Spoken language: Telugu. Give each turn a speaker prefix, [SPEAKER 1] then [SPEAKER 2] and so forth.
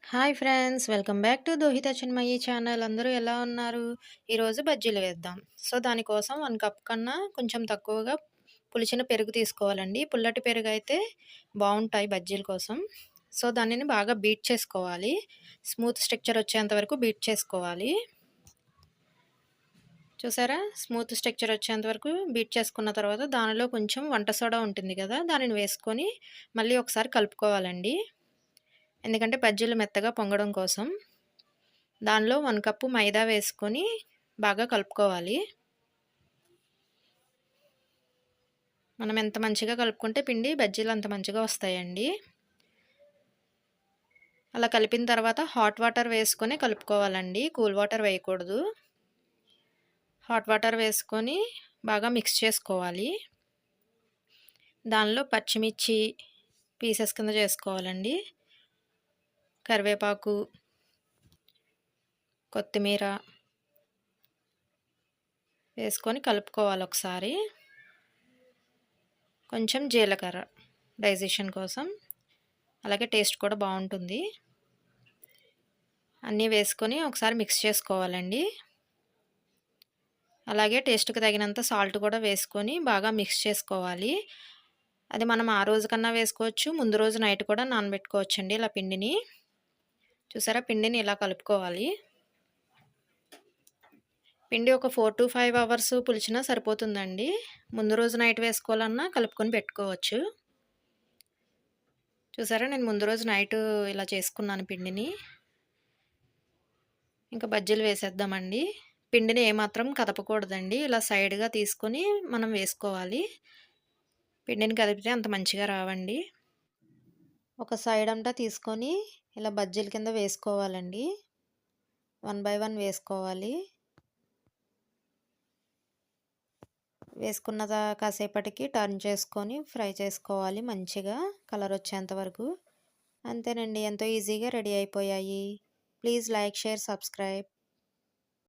[SPEAKER 1] Hi friends, welcome back to Dohitha Chinmayi channel. అందరూ ఎలా ఉన్నారు? ఈరోజు బజ్జీలు వేద్దాం. సో దానికోసం 1 కప్ కన్నా కొంచెం తక్కువగా పులిచిన పెరుగు తీసుకోవాలండి. పుల్లటి పెరుగు అయితే బావుంటాయి బజ్జీల కోసం. సో దానిని బాగా బీట్ చేసుకోవాలి. స్మూత్ స్ట్రక్చర్ వచ్చేంత వరకు బీట్ చేసుకోవాలి. చూసారా? స్మూత్ స్ట్రక్చర్ వచ్చేంత వరకు బీట్ చేసుకున్న తర్వాత దానిలో కొంచెం వంట సోడా ఉంటుంది కదా! దానిని వేసుకొని మళ్ళీ ఒకసారి కలుపుకోవాలండి. ఎందుకంటే బజ్జీలు మెత్తగా పొంగడం కోసం. దానిలో 1 కప్పు మైదా వేసుకొని బాగా కలుపుకోవాలి. మనం ఎంత మంచిగా కలుపుకుంటే పిండి బజ్జీలు అంత మంచిగా వస్తాయండి. అలా కలిపిన తర్వాత హాట్ వాటర్ వేసుకొని కలుపుకోవాలండి. కూల్ వాటర్ వేయకూడదు. హాట్ వాటర్ వేసుకొని బాగా మిక్స్ చేసుకోవాలి. దానిలో పచ్చిమిర్చి పీసెస్ కింద చేసుకోవాలండి. కరివేపాకు, కొత్తిమీర వేసుకొని కలుపుకోవాలి ఒకసారి. కొంచెం జీలకర్ర డైజెషన్ కోసం, అలాగే టేస్ట్ కూడా బాగుంటుంది. అన్నీ వేసుకొని ఒకసారి మిక్స్ చేసుకోవాలండి. అలాగే టేస్ట్‌కి తగినంత సాల్ట్ కూడా వేసుకొని బాగా మిక్స్ చేసుకోవాలి. అది మనం ఆ రోజు కన్నా వేసుకోవచ్చు, ముందు రోజు నైట్ కూడా నానబెట్టుకోవచ్చండి ఇలా పిండిని. చూసారా? పిండిని ఇలా కలుపుకోవాలి. పిండి ఒక 4-5 అవర్స్ పులిచినా సరిపోతుందండి. ముందు రోజు నైట్ వేసుకోవాలన్నా కలుపుకొని పెట్టుకోవచ్చు. చూసారా? నేను ముందు రోజు నైట్ ఇలా చేసుకున్నాను పిండిని. ఇంకా బజ్జీలు వేసేద్దామండి. పిండిని ఏమాత్రం కదపకూడదండి. ఇలా సైడ్‌గా తీసుకొని మనం వేసుకోవాలి. పిండిని కదిపితే అంత మంచిగా రావండి. ఒక సైడ్ అంతా తీసుకొని ఇలా బజ్జీల కింద వేసుకోవాలండి. 1 బై 1 వేసుకోవాలి. వేసుకున్న కాసేపటికి టర్న్ చేసుకొని ఫ్రై చేసుకోవాలి మంచిగా కలర్ వచ్చేంత వరకు. అంతేనండి, ఎంతో ఈజీగా రెడీ అయిపోయాయి. Please like, share, subscribe.